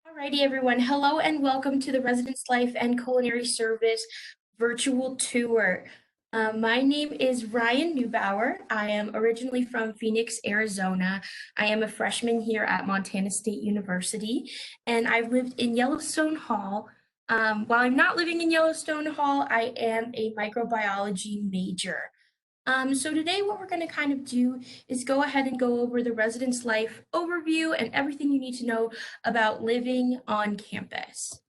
Alrighty, everyone. Hello and welcome to the Residence Life and Culinary Service virtual tour. My name is Ryan Neubauer. I am originally from Phoenix, Arizona. I am a freshman here at Montana State University, and I've lived in Yellowstone Hall. While I'm not living in Yellowstone Hall, I am a microbiology major. So today what we're going to kind of do is go ahead and go over the residence life overview and everything you need to know about living on campus.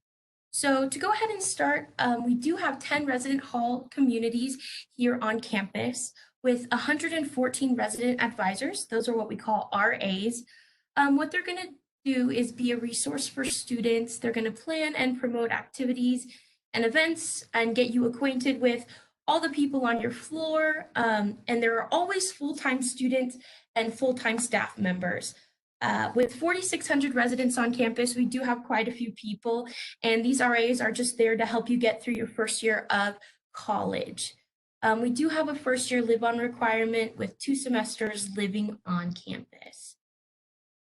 So to go ahead and start, we do have 10 resident hall communities here on campus with 114 resident advisors. Those are what we call RAs. What they're going to do is be a resource for students. They're going to plan and promote activities and events and get you acquainted with all the people on your floor, and there are always full-time students and full-time staff members. With 4,600 residents on campus, we do have quite a few people, and these RAs are just there to help you get through your first year of college. We do have a first-year live-on requirement with 2 semesters living on campus.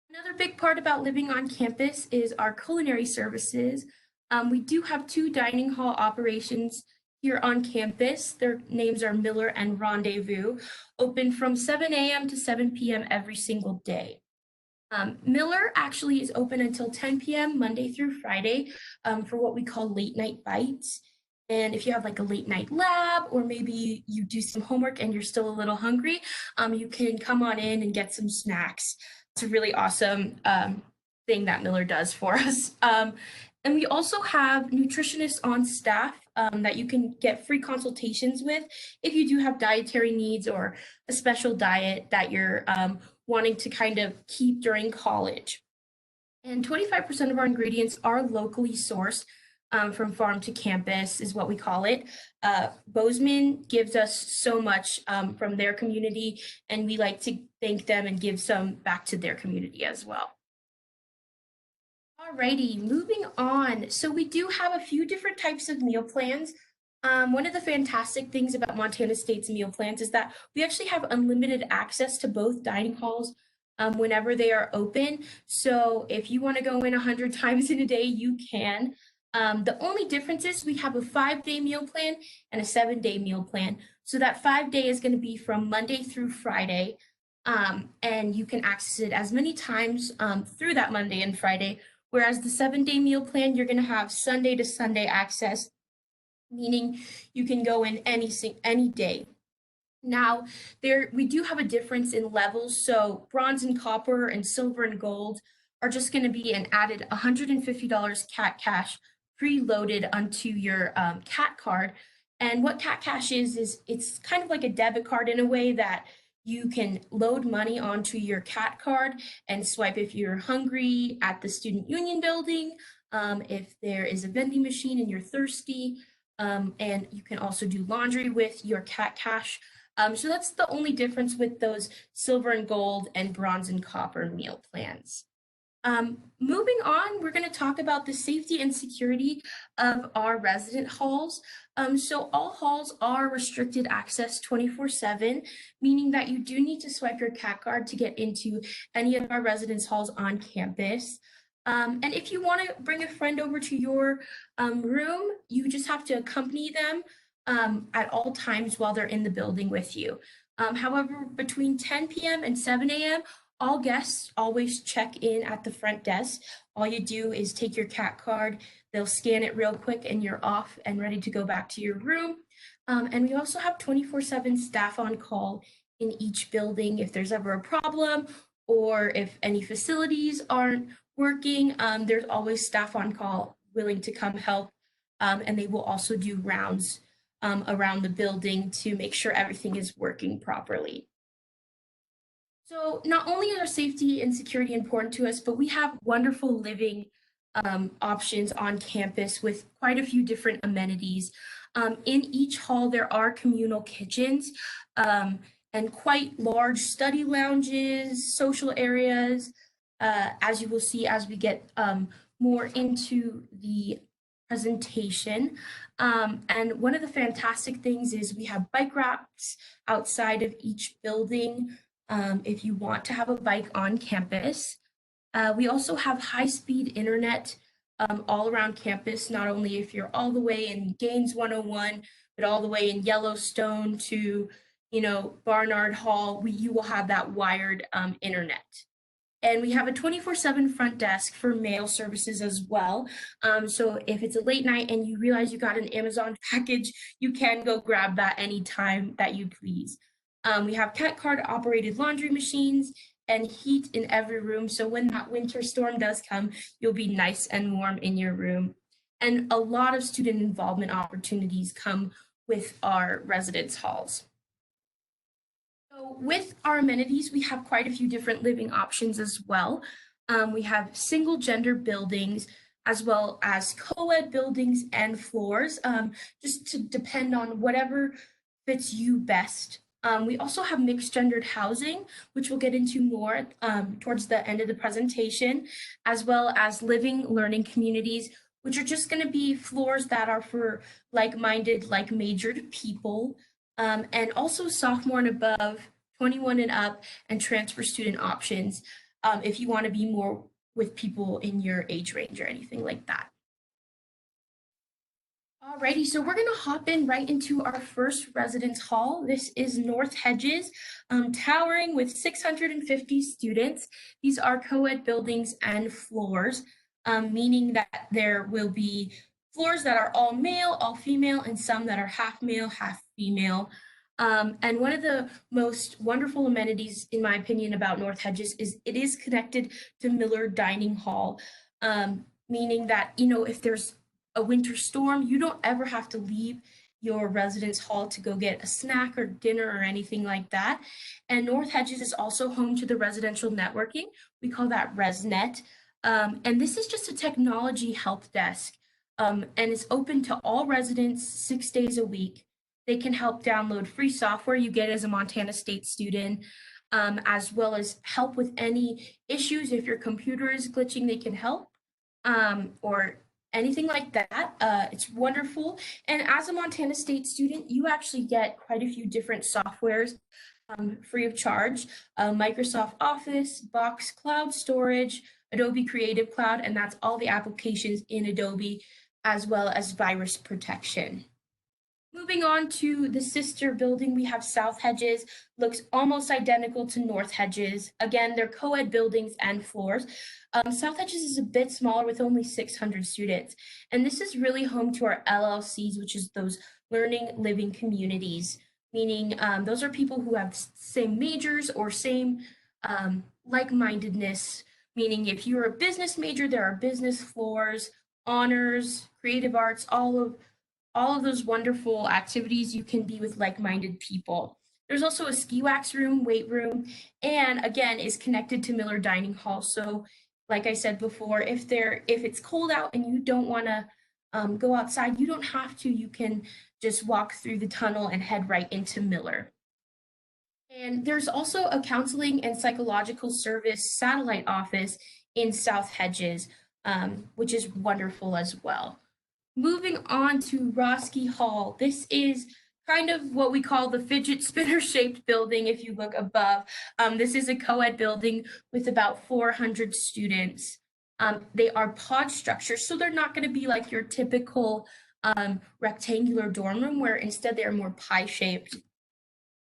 Another big part about living on campus is our culinary services. We do have 2 dining hall operations here on campus. Their names are Miller and Rendezvous, open from 7 a.m. to 7 p.m. every single day. Miller actually is open until 10 p.m. Monday through Friday for what we call late night bites. And if you have like a late night lab, or maybe you do some homework and you're still a little hungry, you can come on in and get some snacks. It's a really awesome thing that Miller does for us. And we also have nutritionists on staff that you can get free consultations with if you do have dietary needs or a special diet that you're wanting to kind of keep during college. And 25% of our ingredients are locally sourced from farm to campus is what we call it. Bozeman gives us so much from their community, and we like to thank them and give some back to their community as well. Alrighty, moving on. So we do have a few different types of meal plans. One of the fantastic things about Montana State's meal plans is that we actually have unlimited access to both dining halls whenever they are open. So if you want to go in 100 times in a day, you can. The only difference is we have a 5-day meal plan and a 7-day meal plan. So that 5-day is going to be from Monday through Friday, and you can access it as many times through that Monday and Friday. Whereas the 7-day meal plan, you're going to have Sunday to Sunday access, meaning you can go in any day. Now, we do have a difference in levels. So bronze and copper and silver and gold are just going to be an added $150 CAT cash preloaded onto your CAT card. And what CAT cash is it's kind of like a debit card in a way that you can load money onto your CAT card and swipe if you're hungry at the Student Union building, if there is a vending machine and you're thirsty, and you can also do laundry with your CAT cash. So that's the only difference with those silver and gold and bronze and copper meal plans. Moving on, we're going to talk about the safety and security of our resident halls. So all halls are restricted access 24/7, meaning that you do need to swipe your CAT card to get into any of our residence halls on campus. And if you want to bring a friend over to your room, you just have to accompany them at all times while they're in the building with you. However, between 10 p.m. and 7 a.m., all guests always check in at the front desk. All you do is take your CAT card, they'll scan it real quick, and you're off and ready to go back to your room. And we also have 24/7 staff on call in each building if there's ever a problem or if any facilities aren't working. There's always staff on call willing to come help, and they will also do rounds around the building to make sure everything is working properly. So not only are safety and security important to us, but we have wonderful living options on campus with quite a few different amenities. In each hall, there are communal kitchens and quite large study lounges, social areas, as you will see as we get more into the presentation. And one of the fantastic things is we have bike racks outside of each building if you want to have a bike on campus. We also have high-speed internet all around campus, not only if you're all the way in Gaines 101, but all the way in Yellowstone to, Barnard Hall, you will have that wired internet. And we have a 24/7 front desk for mail services as well. So if it's a late night and you realize you got an Amazon package, you can go grab that anytime that you please. We have cat card operated laundry machines and heat in every room. So when that winter storm does come, you'll be nice and warm in your room. And a lot of student involvement opportunities come with our residence halls. So with our amenities, we have quite a few different living options as well. We have single gender buildings as well as co-ed buildings and floors, just to depend on whatever fits you best. We also have mixed gendered housing, which we'll get into more towards the end of the presentation, as well as living learning communities, which are just going to be floors that are for like-minded, like-majored people, and also sophomore and above, 21 and up, and transfer student options if you want to be more with people in your age range or anything like that. Alrighty, so we're gonna hop in right into our first residence hall. This is North Hedges, towering with 650 students. These are co-ed buildings and floors, meaning that there will be floors that are all male, all female, and some that are half male, half female. And one of the most wonderful amenities, in my opinion, about North Hedges is it is connected to Miller Dining Hall, meaning that, if there's a winter storm, you don't ever have to leave your residence hall to go get a snack or dinner or anything like that. And North Hedges is also home to the residential networking. We call that ResNet. And this is just a technology help desk, and it's open to all residents 6 days a week. They can help download free software you get as a Montana State student, as well as help with any issues. If your computer is glitching, they can help, or anything like that. It's wonderful. And as a Montana State student, you actually get quite a few different softwares free of charge. Microsoft Office, Box Cloud Storage, Adobe Creative Cloud, and that's all the applications in Adobe, as well as virus protection. Moving on to the sister building, we have South Hedges, looks almost identical to North Hedges. Again, they're co-ed buildings and floors. South Hedges is a bit smaller with only 600 students. And this is really home to our LLCs, which is those learning living communities, meaning those are people who have same majors or same like-mindedness, meaning if you're a business major, there are business floors, honors, creative arts, all of those wonderful activities you can be with like-minded people. There's also a ski wax room, weight room, and again is connected to Miller Dining Hall. So like I said before, if it's cold out and you don't want to go outside, you don't have to. You can just walk through the tunnel and head right into Miller. And there's also a counseling and psychological service satellite office in South Hedges, which is wonderful as well. Moving on to Roskie Hall. This is kind of what we call the fidget spinner shaped building if you look above. This is a co-ed building with about 400 students. They are pod structures, so they're not going to be like your typical rectangular dorm room, where instead they are more pie shaped.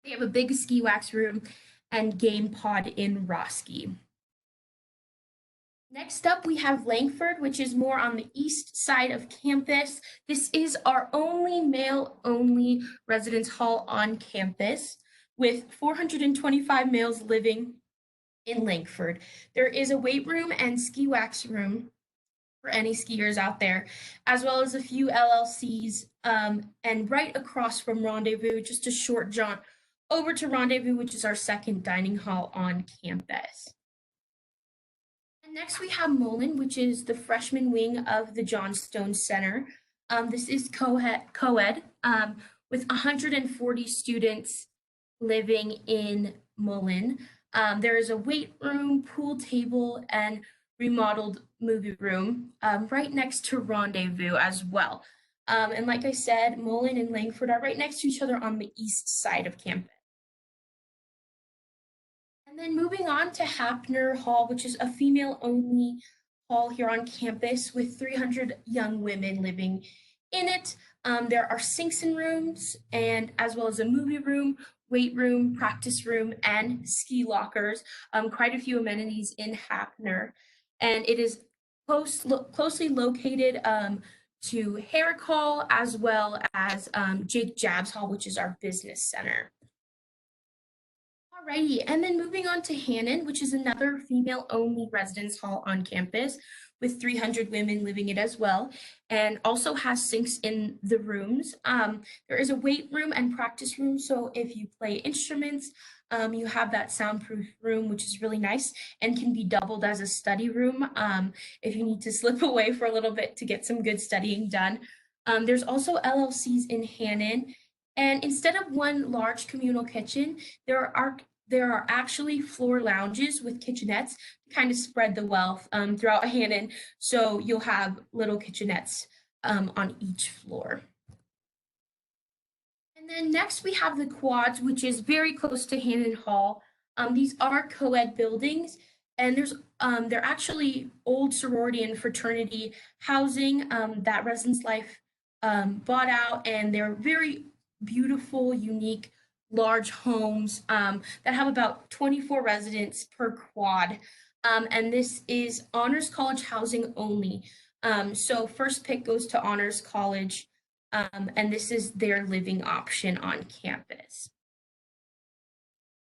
They have a big ski wax room and game pod in Roskie. Next up, we have Langford, which is more on the east side of campus. This is our only male-only residence hall on campus, with 425 males living in Langford. There is a weight room and ski wax room for any skiers out there, as well as a few LLCs, and right across from Rendezvous, just a short jaunt over to Rendezvous, which is our second dining hall on campus. Next, we have Mullan, which is the freshman wing of the Johnstone Center. This is co-ed with 140 students living in Mullan. There is a weight room, pool table, and remodeled movie room right next to Rendezvous as well. And like I said, Mullan and Langford are right next to each other on the east side of campus. And And then moving on to Hapner Hall, which is a female-only hall here on campus with 300 young women living in it. There are sinks and rooms, and as well as a movie room, weight room, practice room, and ski lockers. Quite a few amenities in Hapner, and it is closely located to Herrick Hall as well as Jake Jabs Hall, which is our business center. Alrighty, and then moving on to Hannon, which is another female-only residence hall on campus with 300 women living it as well, and also has sinks in the rooms. There is a weight room and practice room, so if you play instruments, you have that soundproof room, which is really nice and can be doubled as a study room if you need to slip away for a little bit to get some good studying done. There's also LLCs in Hannon, and instead of one large communal kitchen, there are actually floor lounges with kitchenettes to kind of spread the wealth throughout Hannon. So you'll have little kitchenettes on each floor. And then next we have the quads, which is very close to Hannon Hall. These are co-ed buildings, and they're actually old sorority and fraternity housing that ResLife bought out, and they're very beautiful, unique, large homes that have about 24 residents per quad. And this is Honors College housing only. So first pick goes to Honors College, and this is their living option on campus.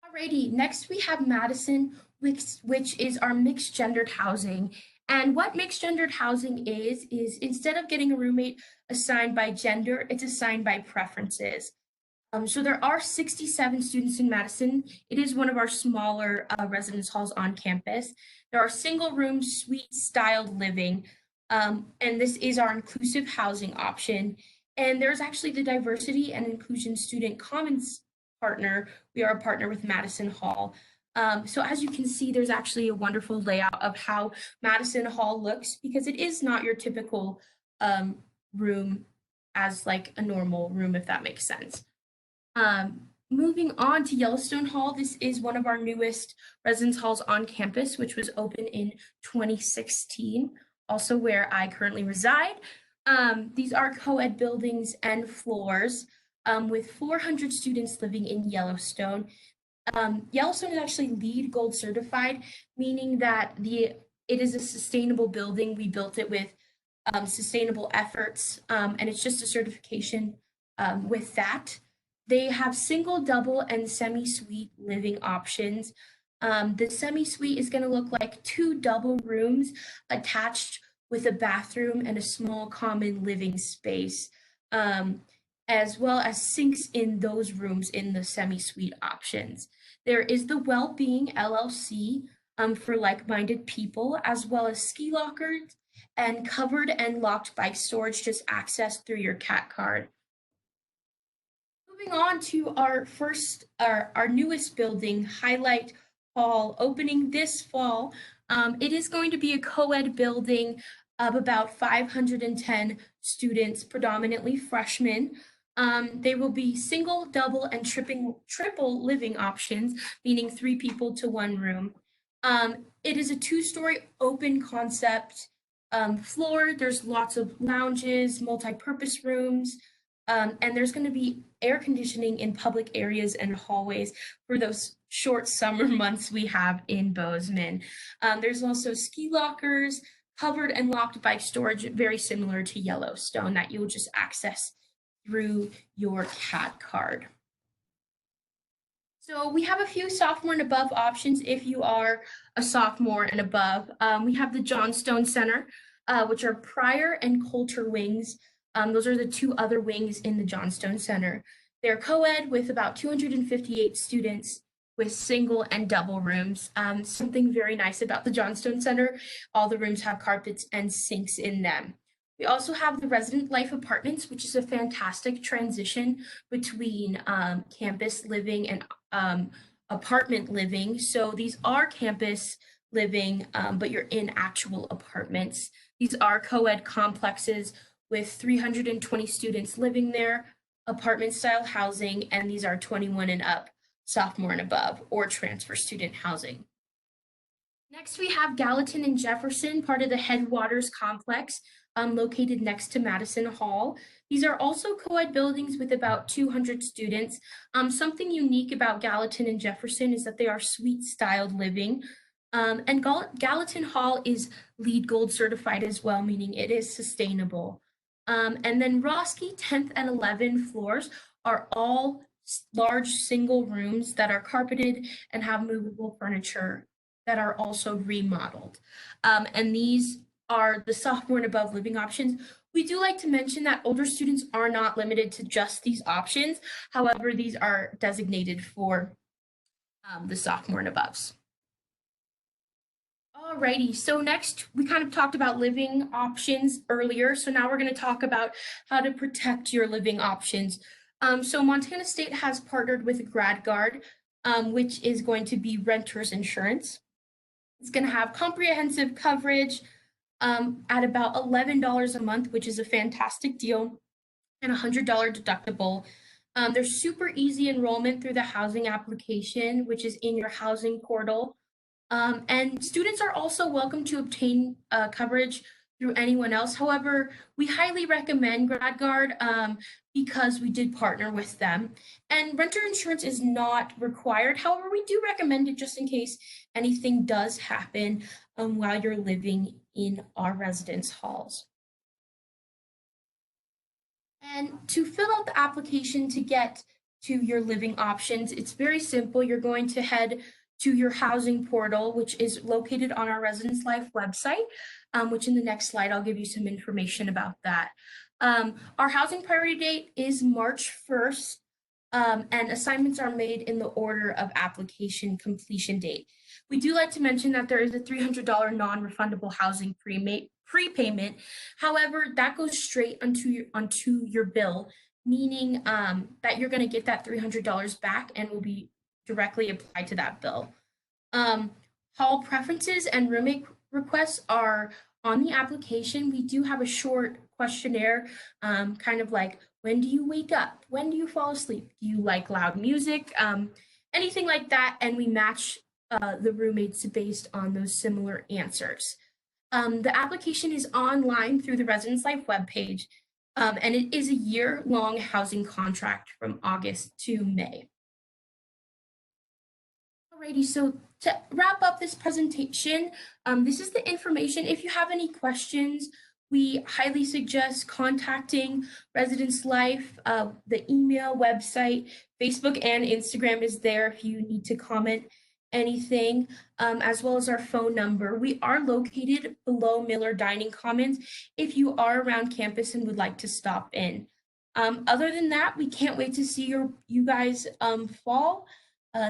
Alrighty, next we have Madison, which is our mixed gendered housing. And what mixed gendered housing is instead of getting a roommate assigned by gender, it's assigned by preferences. So there are 67 students in Madison. It is one of our smaller residence halls on campus. There are single room suite styled living, and this is our inclusive housing option. And there's actually the Diversity and Inclusion Student Commons partner. We are a partner with Madison Hall. So as you can see, there's actually a wonderful layout of how Madison Hall looks, because it is not your typical room as like a normal room, if that makes sense. Moving on to Yellowstone Hall, this is one of our newest residence halls on campus, which was opened in 2016, also where I currently reside. These are co-ed buildings and floors with 400 students living in Yellowstone. Yellowstone is actually LEED Gold certified, meaning that it is a sustainable building. We built it with sustainable efforts, and it's just a certification with that. They have single, double, and semi-suite living options. The semi-suite is going to look like 2 double rooms attached with a bathroom and a small common living space, as well as sinks in those rooms in the semi-suite options. There is the Wellbeing LLC for like-minded people, as well as ski lockers and covered and locked bike storage, just accessed through your CAT card. Moving on to our newest building, Hyalite Hall, opening this fall. It is going to be a co-ed building of about 510 students, predominantly freshmen. They will be single, double, and triple living options, meaning 3 people to 1 room. It is a 2-story open concept floor. There's lots of lounges, multi-purpose rooms, and there's going to be air conditioning in public areas and hallways for those short summer months we have in Bozeman. There's also ski lockers, covered and locked bike storage, very similar to Yellowstone, that you'll just access through your CAT card. So we have a few sophomore and above options if you are a sophomore and above. We have the Johnstone Center, which are Pryor and Coulter wings. Those are the 2 other wings in the Johnstone Center. They're co-ed with about 258 students with single and double rooms. Something very nice about the Johnstone Center, all the rooms have carpets and sinks in them. We also have the Resident Life Apartments, which is a fantastic transition between campus living and apartment living. So these are campus living, but you're in actual apartments. These are co-ed complexes with 320 students living there, apartment style housing, and these are 21 and up sophomore and above, or transfer student housing. Next, we have Gallatin and Jefferson, part of the Headwaters complex, located next to Madison Hall. These are also co-ed buildings with about 200 students. Something unique about Gallatin and Jefferson is that they are suite-styled living. And Gallatin Hall is LEED Gold certified as well, meaning it is sustainable. And then Roskie 10th and 11th floors are all large single rooms that are carpeted and have movable furniture that are also remodeled. And these are the sophomore and above living options. We do like to mention that older students are not limited to just these options. However, these are designated for the sophomore and aboves. Alrighty, so next we kind of talked about living options earlier. So now we're going to talk about how to protect your living options. So Montana State has partnered with GradGuard, which is going to be renter's insurance. It's going to have comprehensive coverage at about $11 a month, which is a fantastic deal, and a $100 deductible. There's super easy enrollment through the housing application, which is in your housing portal. And students are also welcome to obtain coverage through anyone else. However, we highly recommend GradGuard because we did partner with them. And renter insurance is not required. However, we do recommend it just in case anything does happen while you're living in our residence halls. And to fill out the application to get to your living options, it's very simple. You're going to head to your housing portal, which is located on our Residence Life website, which in the next slide, I'll give you some information about that. Our housing priority date is March 1st, and assignments are made in the order of application completion date. We do like to mention that there is a $300 non-refundable housing prepayment. However, that goes straight onto your bill, meaning that you're going to get that $300 back and will be directly applied to that bill. Hall preferences and roommate requests are on the application. We do have a short questionnaire, kind of like, when do you wake up? When do you fall asleep? Do you like loud music? Anything like that, and we match the roommates based on those similar answers. The application is online through the Residence Life webpage, and it is a year-long housing contract from August to May. Alrighty, so to wrap up this presentation, this is the information. If you have any questions, we highly suggest contacting Residence Life. The email, website, Facebook, and Instagram is there if you need to comment anything, as well as our phone number. We are located below Miller Dining Commons if you are around campus and would like to stop in. Other than that, we can't wait to see you guys fall.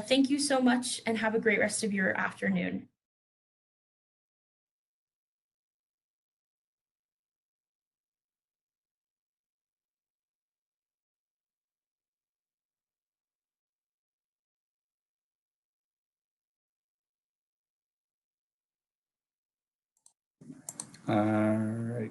Thank you so much and have a great rest of your afternoon. All right.